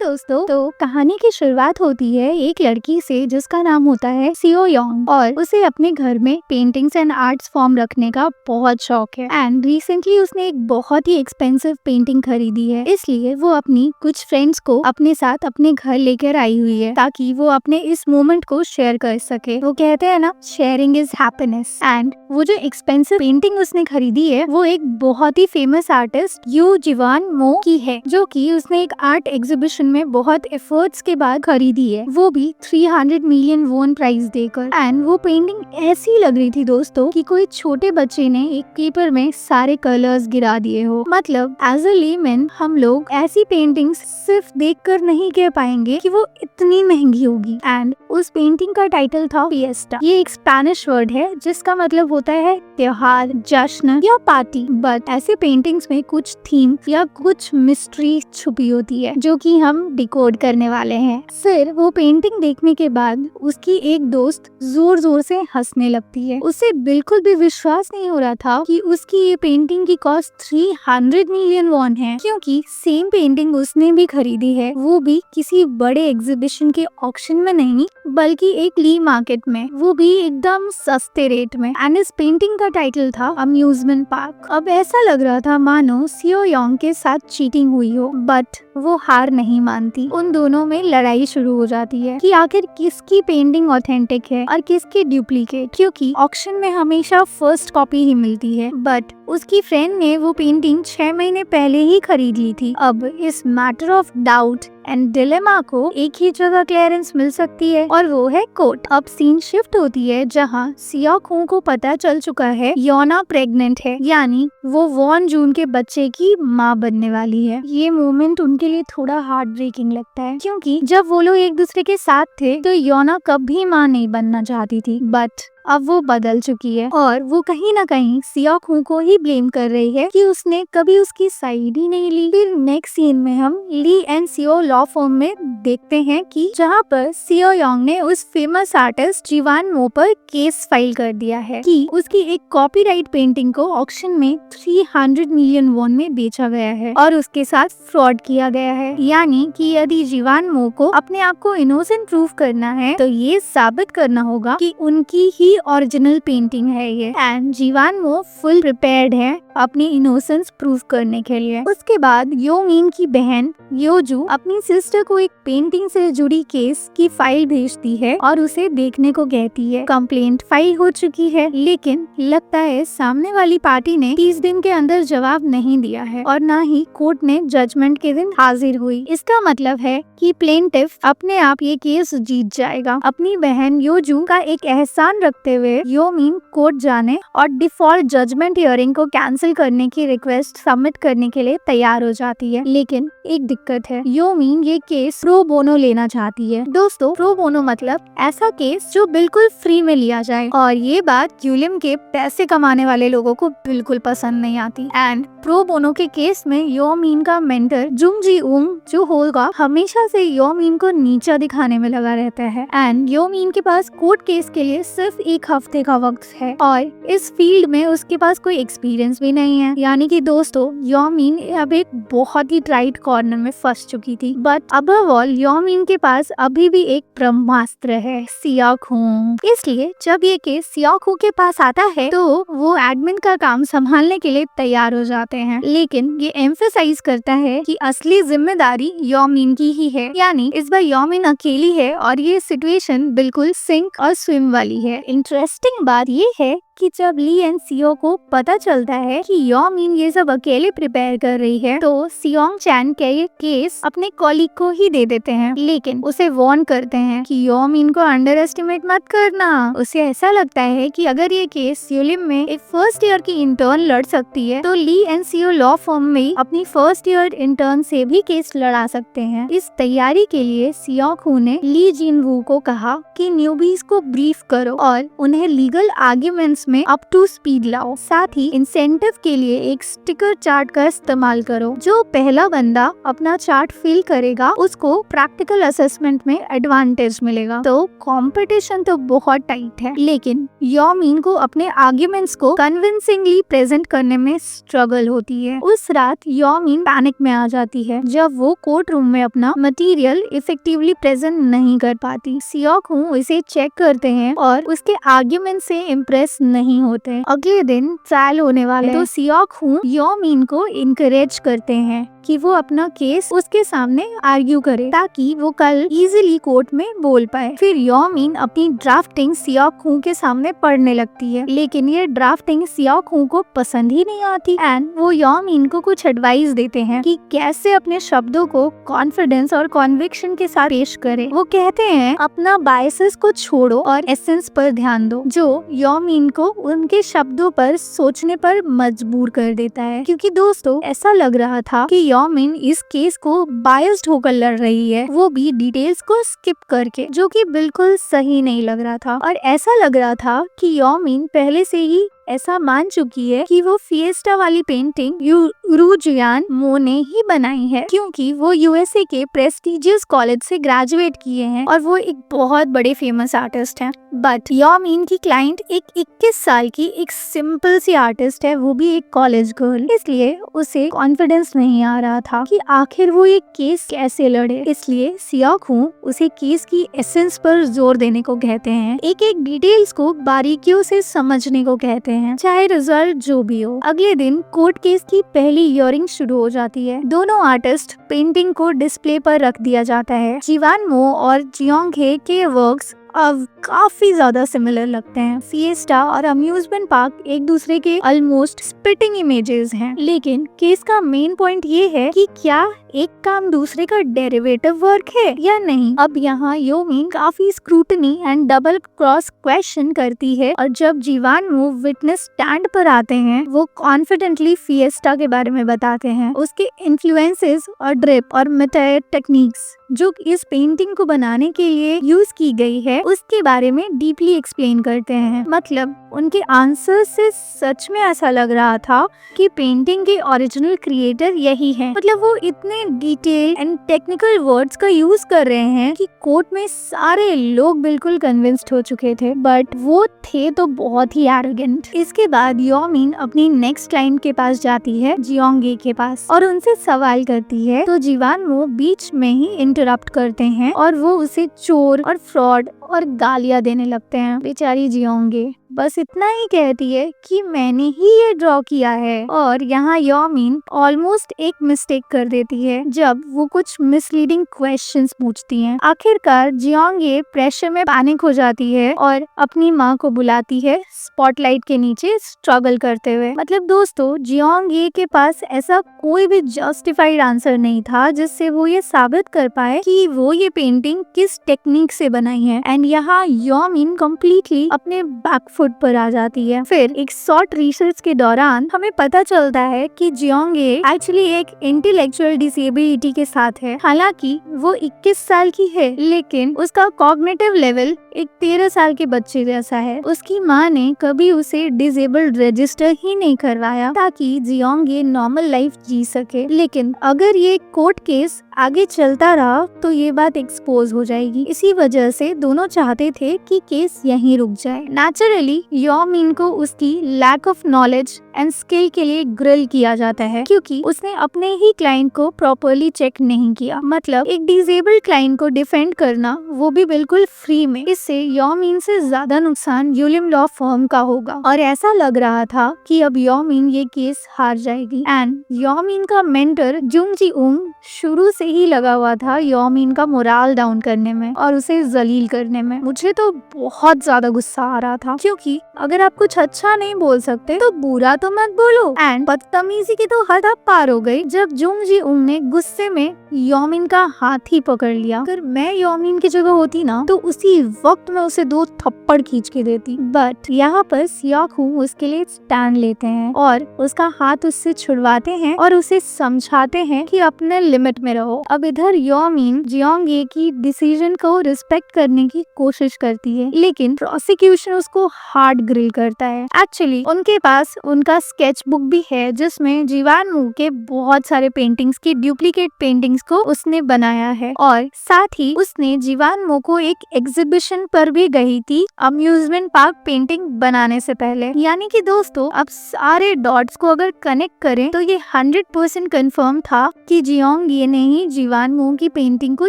दोस्तों, तो कहानी की शुरुआत होती है एक लड़की से जिसका नाम होता है सियो योंग और उसे अपने घर में पेंटिंग्स एंड आर्ट्स फॉर्म रखने का बहुत शौक है। एंड रिसेंटली उसने एक बहुत ही एक्सपेंसिव पेंटिंग खरीदी है, इसलिए वो अपनी कुछ फ्रेंड्स को अपने साथ अपने घर लेकर आई हुई है ताकि वो अपने इस मोमेंट को शेयर कर सके। वो कहते हैं ना, शेयरिंग इज हैप्पीनेस। एंड वो जो एक्सपेंसिव पेंटिंग उसने खरीदी है वो एक बहुत ही फेमस आर्टिस्ट यू जीवान मो की है, जो कि उसने एक आर्ट एग्जीबिशन में बहुत एफर्ट्स के बाद खरीदी है, वो भी 300 मिलियन वोन प्राइस देकर। एंड वो पेंटिंग ऐसी लग रही थी दोस्तों कि कोई छोटे बच्चे ने एक पेपर में सारे कलर्स गिरा दिए हो। मतलब एज अ लेमैन हम लोग ऐसी पेंटिंग्स सिर्फ देखकर नहीं कह पाएंगे कि वो इतनी महंगी होगी। एंड उस पेंटिंग का टाइटल था फिएस्टा। ये एक स्पेनिश वर्ड है जिसका मतलब होता है त्योहार, जश्न या पार्टी। बट ऐसे पेंटिंग्स में कुछ थीम या कुछ मिस्ट्री छुपी होती है जो कि हम डिकोड करने वाले हैं। फिर वो पेंटिंग देखने के बाद उसकी एक दोस्त जोर जोर से हंसने लगती है। उसे बिल्कुल भी विश्वास नहीं हो रहा था कि उसकी ये पेंटिंग की कॉस्ट 300 मिलियन वॉन है, क्योंकि सेम पेंटिंग उसने भी खरीदी है, वो भी किसी बड़े एग्जीबिशन के ऑक्शन में नहीं बल्कि एक ली मार्केट में, वो भी एकदम सस्ते रेट में। एंड इस पेंटिंग का टाइटल था अम्यूजमेंट पार्क। अब ऐसा लग रहा था मानो सियो योंग के साथ चीटिंग हुई हो, बट वो हार नहीं मानती। उन दोनों में लड़ाई शुरू हो जाती है कि आखिर किसकी पेंटिंग ऑथेंटिक है और किसकी डुप्लीकेट, क्योंकि ऑक्शन में हमेशा फर्स्ट कॉपी ही मिलती है। बट उसकी फ्रेंड ने वो पेंटिंग 6 महीने पहले ही खरीद ली थी। अब इस matter of doubt and dilemma को एक ही जगह क्लियरेंस मिल सकती है और वो है कोर्ट। अब सीन शिफ्ट होती है जहाँ सिया खू को पता चल चुका है योना प्रेग्नेंट है, यानी वो वॉन जून के बच्चे की माँ बनने वाली है। ये मोमेंट उनके लिए थोड़ा हार्ट ब्रेकिंग लगता है, क्योंकि जब वो लोग एक दूसरे के साथ थे तो योना कभी माँ नहीं बनना चाहती थी, बट अब वो बदल चुकी है और वो कहीं ना कहीं सिया खू को ही ब्लेम कर रही है कि उसने कभी उसकी साइड ही नहीं ली। फिर नेक्स्ट सीन में हम ली एंड सियो लॉ फर्म में देखते हैं कि जहाँ पर सियो योंग ने उस फेमस आर्टिस्ट जीवान मो पर केस फाइल कर दिया है कि उसकी एक कॉपीराइट पेंटिंग को ऑक्शन में 300 मिलियन वॉन में बेचा गया है और उसके साथ फ्रॉड किया गया है। यानी कि यदि जीवान मो को अपने आप को इनोसेंट प्रूव करना है तो ये साबित करना होगा कि उनकी ही ओरिजिनल पेंटिंग है ये। एंड जीवान मो फुल प्रिपेयर्ड है अपनी इनोसेंस प्रूव करने के लिए। उसके बाद यो मीन की बहन योजू अपनी सिस्टर को एक पेंटिंग से जुड़ी केस की फाइल भेजती है और उसे देखने को कहती है। कंप्लेंट फाइल हो चुकी है, लेकिन लगता है सामने वाली पार्टी ने 30 दिन के अंदर जवाब नहीं दिया है और ना ही कोर्ट ने जजमेंट के दिन हाजिर हुई। इसका मतलब है कि प्लेंटिफ अपने आप ये केस जीत जाएगा। अपनी बहन योजू का एक एहसान रखते हुए यो मीन कोर्ट जाने और डिफॉल्ट जजमेंट हियरिंग को कैंसिल करने की रिक्वेस्ट सबमिट करने के लिए तैयार हो जाती है। लेकिन एक दिक्कत है, यो मीन ये केस प्रो बोनो लेना चाहती है। दोस्तों, प्रो बोनो मतलब ऐसा केस जो बिल्कुल फ्री में लिया जाए, और ये बात यूलिम के पैसे कमाने वाले लोगों को बिल्कुल पसंद नहीं आती। एंड प्रो बोनो के केस में यो मीन का मेंटर जुंग जी उंग जो होगा हमेशा से यो मीन को नीचा दिखाने में लगा रहता है। एंड यो मीन के पास कोर्ट केस के लिए सिर्फ 1 हफ्ते का वक्त है और इस फील्ड में उसके पास कोई एक्सपीरियंस भी नहीं है। यानी कि दोस्तों, यो मीन अब एक बहुत ही टाइट कॉर्नर में फंस चुकी थी। But above all yo mean के पास अभी भी एक ब्रह्मास्त्र है, सिया खू। इसलिए जब ये केस सिया खू के पास आता है तो वो एडमिन का काम संभालने के लिए तैयार हो जाते हैं। लेकिन ये एम्फेसाइज करता है कि असली जिम्मेदारी यो मीन की ही है, यानी इस बार यो मीन अकेली है और ये सिचुएशन बिल्कुल सिंक और स्विम वाली है। इंटरेस्टिंग बात ये है कि जब ली एंड सियो को पता चलता है कि यो मीन ये सब अकेले प्रिपेयर कर रही है तो सियोंग चैन के ये केस अपने कॉलीग को ही दे देते हैं, लेकिन उसे वार्न करते हैं कि यो मीन को अंडर एस्टिमेट मत करना। उसे ऐसा लगता है कि अगर ये केस यूलिम में एक फर्स्ट ईयर की इंटर्न लड़ सकती है तो ली एंड सियो लॉ फर्म में अपनी फर्स्ट ईयर इंटर्न से भी केस लड़ा सकते हैं। इस तैयारी के लिए सियो खू ने ली जिन वू को कहा कि न्यूबीज को ब्रीफ करो और उन्हें लीगल आर्ग्यूमेंट्स केस में अप टू स्पीड लाओ। साथ ही इंसेंटिव के लिए एक स्टिकर चार्ट का इस्तेमाल करो। जो पहला बंदा अपना चार्ट फिल करेगा उसको प्रैक्टिकल असेसमेंट में एडवांटेज मिलेगा। तो कंपटीशन तो बहुत टाइट है, लेकिन योमिन को अपने आर्ग्यूमेंट्स को कन्विंसिंगली प्रेजेंट करने में स्ट्रगल होती है। उस रात योमिन पैनिक में आ जाती है जब वो कोर्ट रूम में अपना मटेरियल इफेक्टिवली प्रेजेंट नहीं कर पाती। सियोक हूँ इसे चेक करते हैं और उसके आर्ग्यूमेंट से इम्प्रेस नहीं होते। अगले दिन ट्रायल होने वाले तो सियोक हूँ योमिन को इनकरेज करते हैं कि वो अपना केस उसके सामने आर्ग्यू करे ताकि वो कल इजीली कोर्ट में बोल पाए। फिर योमिन अपनी ड्राफ्टिंग सियोक हूँ के सामने पढ़ने लगती है, लेकिन ये ड्राफ्टिंग सियोक हूँ को पसंद ही नहीं आती एंड वो योमिन को कुछ एडवाइस देते हैं कि कैसे अपने शब्दों को कॉन्फिडेंस और कॉन्विक्शन के साथ पेश करे। वो कहते हैं अपना बायसेस को छोड़ो और एसेंस पर ध्यान दो, जो योमिन को उनके शब्दों पर सोचने पर मजबूर कर देता है। क्योंकि दोस्तों ऐसा लग रहा था कि योमिन इस केस को बायस्ड होकर लड़ रही है, वो भी डिटेल्स को स्किप करके, जो कि बिल्कुल सही नहीं लग रहा था। और ऐसा लग रहा था कि योमिन पहले से ही ऐसा मान चुकी है कि वो फिएस्टा वाली पेंटिंग यूरुजियान मो ने ही बनाई है, क्योंकि वो यूएसए के प्रेस्टिजियस कॉलेज से ग्रेजुएट किए हैं और वो एक बहुत बड़े फेमस आर्टिस्ट हैं। बट योमिन की क्लाइंट एक 21 साल की एक सिंपल सी आर्टिस्ट है, वो भी एक कॉलेज गर्ल, इसलिए उसे कॉन्फिडेंस नहीं आ रहा था कि आखिर वो एक केस कैसे लड़े। इसलिए सियोक हूँ उसे केस की एसेंस पर जोर देने को कहते हैं, एक एक डिटेल्स को बारीकियों से समझने को कहते हैं, चाहे रिजल्ट जो भी हो। अगले दिन कोर्ट केस की पहली हियरिंग शुरू हो जाती है। दोनों आर्टिस्ट पेंटिंग को डिस्प्ले पर रख दिया जाता है। जीवान मो और जियोंग हे के वर्क्स अब काफी ज्यादा सिमिलर लगते हैं। फिएस्टा और अम्यूजमेंट पार्क एक दूसरे के ऑलमोस्ट स्पिटिंग इमेजेस हैं, लेकिन केस का मेन पॉइंट ये है कि क्या एक काम दूसरे का डेरिवेटिव वर्क है या नहीं। अब यहाँ योमिन काफी scrutiny and double cross question करती है और जब जीवान मो विटनेस स्टैंड पर आते हैं वो कॉन्फिडेंटली फिएस्टा के बारे में बताते हैं, उसके इन्फ्लुएंसेस और ड्रिप और मेटायर टेक्निक्स जो इस पेंटिंग को बनाने के लिए यूज की गई है उसके बारे में डीपली एक्सप्लेन करते हैं। मतलब उनके आंसर से सच में ऐसा लग रहा था कि पेंटिंग के ओरिजिनल क्रिएटर यही है। मतलब वो इतने डिटेल एंड टेक्निकल वर्ड्स का यूज कर रहे हैं कि कोर्ट में सारे लोग बिल्कुल कन्विंस्ड हो चुके थे, बट वो थे तो बहुत ही एरोगेंट। इसके बाद योमिन अपनी नेक्स्ट क्लाइंट के पास जाती है, जियोंगे के पास, और उनसे सवाल करती है तो जीवान वो बीच में ही इंटरप्ट करते हैं और वो उसे चोर और फ्रॉड और गालियां देने लगते हैं। बेचारी जियोंगे बस इतना ही कहती है कि मैंने ही ये ड्रॉ किया है, और यहाँ योमिन ऑलमोस्ट एक मिस्टेक कर देती है जब वो कुछ मिसलीडिंग क्वेश्चंस पूछती हैं। आखिरकार जियोंगे प्रेशर में पैनिक हो जाती है और अपनी माँ को बुलाती है स्पॉटलाइट के नीचे स्ट्रगल करते हुए। मतलब दोस्तों जियोंगे के पास ऐसा कोई भी जस्टिफाइड आंसर नहीं था जिससे वो ये साबित कर पाए कि वो ये पेंटिंग किस टेक्निक से बनाई है, एंड यहाँ योमिन कम्प्लीटली अपने बैकफुट पर आ जाती है। फिर एक शॉर्ट रिसर्च के दौरान हमें पता चलता है कि जियोंगे एक्चुअली एक इंटेलेक्चुअल डिसेबिलिटी के साथ है। हालांकि वो 21 साल की है, लेकिन उसका कॉग्निटिव लेवल एक 13 साल के बच्चे जैसा है। उसकी माँ ने कभी उसे डिसेबल्ड रजिस्टर ही नहीं करवाया ताकि जियोंगे नॉर्मल लाइफ जी सके। लेकिन अगर ये कोर्ट केस आगे चलता रहा तो ये बात एक्सपोज हो जाएगी। इसी वजह से दोनों चाहते थे कि केस यहीं रुक जाए। नेचुरली योमिन को उसकी lack of knowledge and skill के लिए ग्रिल किया जाता है, क्योंकि उसने अपने ही क्लाइंट को प्रॉपर्ली चेक नहीं किया। मतलब एक डिसेबल्ड क्लाइंट को डिफेंड करना, वो भी बिल्कुल फ्री में। इससे योमिन से ज्यादा नुकसान यूलिम लॉ फर्म का होगा, और ऐसा लग रहा था कि अब योमिन ये केस हार जाएगी। एंड योमिन का मेंटर जुंग जी उंग शुरू से ही लगा हुआ था योमिन का मोराल डाउन करने में और उसे जलील करने में। मुझे तो बहुत ज्यादा गुस्सा आ रहा था, क्योंकि अगर आप कुछ अच्छा नहीं बोल सकते तो बुरा तो मत बोलो। एंड बदतमीजी की तो हद अब पार हो गई जब जुंग जी उंग ने गुस्से में योमिन का हाथ ही पकड़ लिया। अगर मैं योमिन की जगह होती ना तो उसी वक्त मैं उसे 2 थप्पड़ खींच के देती। बट यहाँ पर सियाकू उसके लिए स्टैंड लेते हैं और उसका हाथ उससे छुड़वाते हैं और उसे समझाते हैं कि अपने लिमिट में रहो। अब इधर योमिन जियोंग ये की डिसीजन को रिस्पेक्ट करने की कोशिश करती है, लेकिन प्रोसिक्यूशन उसको हार्ड ग्रिल करता है। एक्चुअली उनके पास उनका स्केच बुक भी है जिसमें जीवान मू के बहुत सारे पेंटिंग्स की डुप्लीकेट पेंटिंग्स को उसने बनाया है और साथ ही उसने जीवान मू को एक एग्जीबिशन पर भी गई थी अम्यूजमेंट पार्क पेंटिंग बनाने से पहले। यानी कि दोस्तों अब सारे डॉट्स को अगर कनेक्ट करें तो ये 100% कंफर्म था कि जियोंग ये ने ही जीवान मू की पेंटिंग को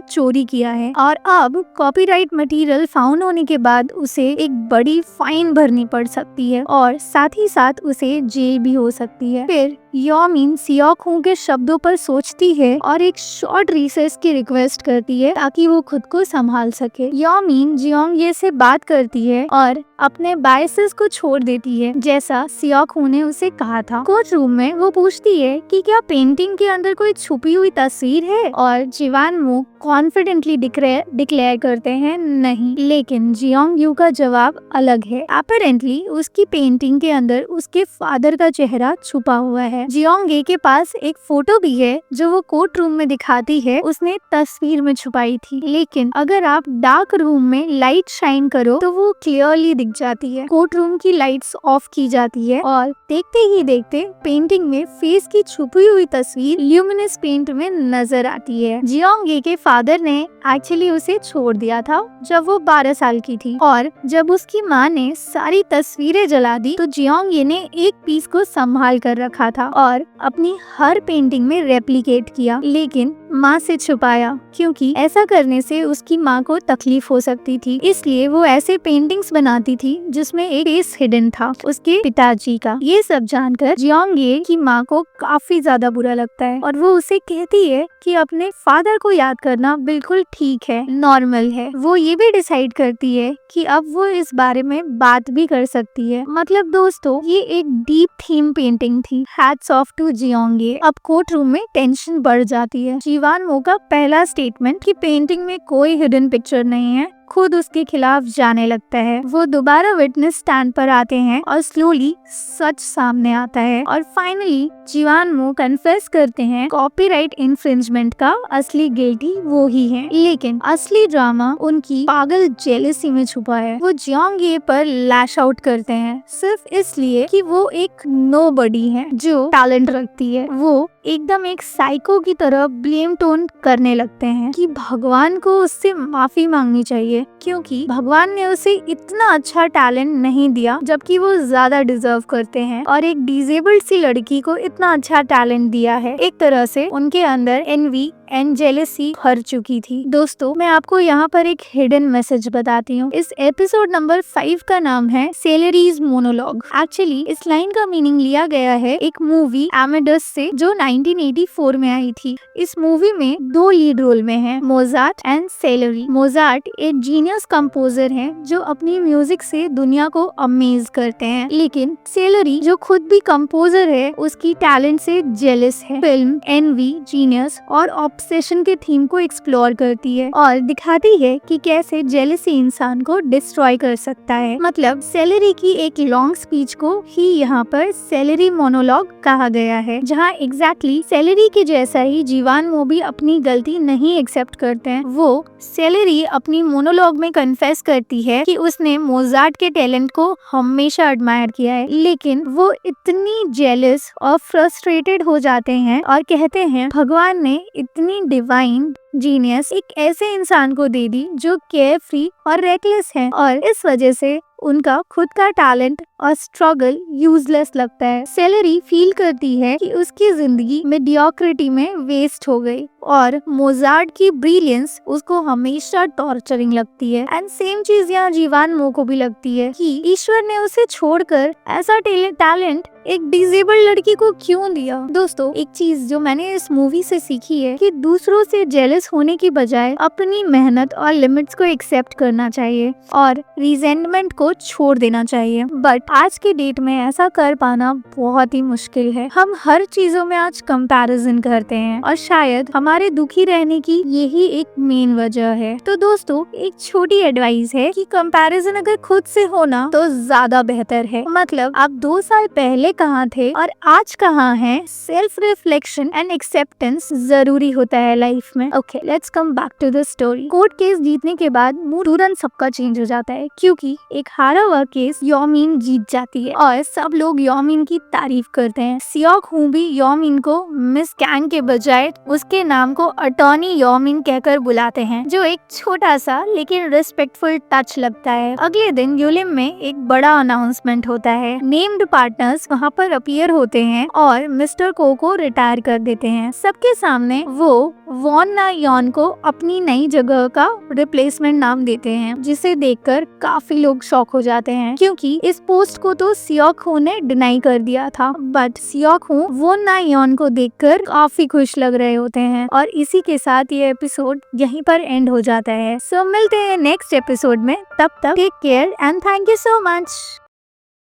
चोरी किया है और अब कॉपीराइट मटेरियल फाउंड होने के बाद उसे एक बड़ी फाइन भरनी पड़ सकती है और साथ ही साथ उसे जेल भी हो सकती है। फिर योमिन सियाकू के शब्दों पर सोचती है और एक शॉर्ट रिसेस की रिक्वेस्ट करती है ताकि वो खुद को संभाल सके। योमिन जियोंग ये से बात करती है और अपने बायसेस को छोड़ देती है जैसा सियाकू ने उसे कहा था। कोर्ट रूम में वो पूछती है कि क्या पेंटिंग के अंदर कोई छुपी हुई तस्वीर है और जीवान मू कॉन्फिडेंटली डिक्लेयर करते हैं नहीं, लेकिन जियोंग यू का जवाब अलग है। अपैरेंटली उसकी पेंटिंग के अंदर उसके फादर का चेहरा छुपा हुआ है। जियोंग ये के पास एक फोटो भी है जो वो कोर्ट रूम में दिखाती है उसने तस्वीर में छुपाई थी, लेकिन अगर आप डार्क रूम में लाइट शाइन करो तो वो क्लियरली दिख जाती है। कोर्ट रूम की लाइट्स ऑफ की जाती है और देखते ही देखते पेंटिंग में फेस की छुपी हुई तस्वीर ल्यूमिनस पेंट में नजर आती है। जियोंग ये के फादर ने एक्चुअली उसे छोड़ दिया था जब वो 12 साल की थी और जब उसकी माँ ने सारी तस्वीरें जला दी तो जियोंग ये ने एक पीस को संभाल कर रखा था और अपनी हर पेंटिंग में रेप्लिकेट किया, लेकिन माँ से छुपाया क्योंकि ऐसा करने से उसकी माँ को तकलीफ हो सकती थी। इसलिए वो ऐसे पेंटिंग्स बनाती थी जिसमें एक फेस हिडन था उसके पिताजी का। ये सब जानकर जियोंग ये की माँ को काफी ज्यादा बुरा लगता है और वो उसे कहती है कि अपने फादर को याद करना बिल्कुल ठीक है, नॉर्मल है। वो ये भी डिसाइड करती है कि अब वो इस बारे में बात भी कर सकती है। मतलब दोस्तों ये एक डीप थीम पेंटिंग थी। हैट्स ऑफ टू जियोंग ये। अब कोर्ट रूम में टेंशन बढ़ जाती है। जीवान मू का पहला स्टेटमेंट कि पेंटिंग में कोई हिडन पिक्चर नहीं है खुद उसके खिलाफ जाने लगता है। वो दोबारा विटनेस स्टैंड पर आते हैं और स्लोली सच सामने आता है और फाइनली जीवान मू कन्फेस करते हैं कॉपीराइट इन्फ्रिंजमेंट का असली गिल्टी वो ही है, लेकिन असली ड्रामा उनकी पागल जेलसी में छुपा है। वो जियोंग ये पर लैश आउट करते हैं सिर्फ इसलिए कि वो एक नोबडी है जो टैलेंट रखती है। वो एकदम एक साइको की तरह ब्लेम टोन करने लगते हैं कि भगवान को उससे माफी मांगनी चाहिए क्योंकि भगवान ने उसे इतना अच्छा टैलेंट नहीं दिया जबकि वो ज्यादा डिजर्व करते हैं और एक डिसेबल्ड सी लड़की को इतना अच्छा टैलेंट दिया है। एक तरह से उनके अंदर एनवी एंड जेलसी भर चुकी थी। दोस्तों मैं आपको यहाँ पर एक हिडन मैसेज बताती हूँ। इस एपिसोड नंबर 5 का नाम है सेलेरीज मोनोलॉग। एक्चुअली इस लाइन का मीनिंग लिया गया है एक मूवी एमेडस से जो 1984 में आई थी। इस मूवी में 2 लीड रोल में हैं मोजार्ट एंड सेलेरी। मोजार्ट एक जीनियस कंपोजर हैं जो अपनी म्यूजिक से दुनिया को अमेज करते हैं, लेकिन सेलेरी जो खुद भी कंपोजर है उसकी टैलेंट से जेलस है। फिल्म एनवी, जीनियस और ऑब्सेशन के थीम को एक्सप्लोर करती है और दिखाती है कि कैसे जेलसी इंसान को डिस्ट्रॉय कर सकता है। मतलब सेलेरी की एक लॉन्ग स्पीच को ही यहाँ पर सेलेरी मोनोलॉग कहा गया है, जहाँ एग्जैक्टली सेलेरी के जैसा ही जीवान मू भी अपनी गलती नहीं एक्सेप्ट करते हैं। वो सेलेरी अपनी मोनोलॉग में कन्फेस करती है कि उसने मोजार्ट के टैलेंट को हमेशा एडमायर किया है, लेकिन वो इतनी जेलस और फ्रस्ट्रेटेड हो जाते हैं और कहते हैं भगवान ने इतनी डिवाइन जीनियस एक ऐसे इंसान को दे दी जो केयर फ्री और रेकलेस है और इस वजह से उनका खुद का टैलेंट और स्ट्रगल यूजलेस लगता है। सेलेरी फील करती है कि उसकी जिंदगी मेडियोक्रिटी में वेस्ट हो गई और मोजार्ट की ब्रिलियंस उसको हमेशा टॉर्चरिंग लगती है। एंड सेम चीज यहाँ जीवान मू को भी लगती है कि ईश्वर ने उसे छोड़कर ऐसा टैलेंट एक डिसेबल्ड लड़की को क्यों दिया। दोस्तों एक चीज जो मैंने इस मूवी से सीखी है कि दूसरों से जेलस होने की बजाय अपनी मेहनत और लिमिट्स को एक्सेप्ट करना चाहिए और रिजेंटमेंट को छोड़ देना चाहिए। बट बट आज के डेट में ऐसा कर पाना बहुत ही मुश्किल है। हम हर चीजों में आज कंपैरिजन करते हैं और शायद हमारे दुखी रहने की यही एक मेन वजह है। तो दोस्तों, एक छोटी एडवाइस है कि कंपैरिजन अगर खुद से होना तो ज्यादा बेहतर है। मतलब आप 2 साल पहले कहाँ थे और आज कहाँ हैं, सेल्फ रिफ्लेक्शन एंड एक्सेप्टेंस जरूरी होता है लाइफ में। Okay, let's come back to the story. Court case जीतने के बाद मूड तुरंत सबका चेंज हो जाता है, क्योंकि एक हारा हुआ केस योमिन जीत जाती है और सब लोग योमिन की तारीफ करते हैं। सियोक हूँ भी योमिन को मिस कैंग के बजाय उसके नाम को अटॉर्नी योमिन कहकर बुलाते हैं, जो एक छोटा सा लेकिन रिस्पेक्टफुल टच लगता है। अगले दिन यूलिम में एक बड़ा अनाउंसमेंट होता है। नेम्ड पार्टनर्स वहाँ पर अपीयर होते हैं और मिस्टर को रिटायर कर देते हैं। सबके सामने वो वॉन ना यॉन को अपनी नई जगह का रिप्लेसमेंट नाम देते हैं, जिसे देखकर काफी लोग शॉक हो जाते हैं, क्योंकि इस पोस्ट को तो सियोक हू ने डिनाई कर दिया था। बट सियोक हू वॉन ना यॉन को देखकर काफी खुश लग रहे होते हैं और इसी के साथ ये एपिसोड यहीं पर एंड हो जाता है। सो मिलते हैं नेक्स्ट एपिसोड में। तब तक take care and thank you so much.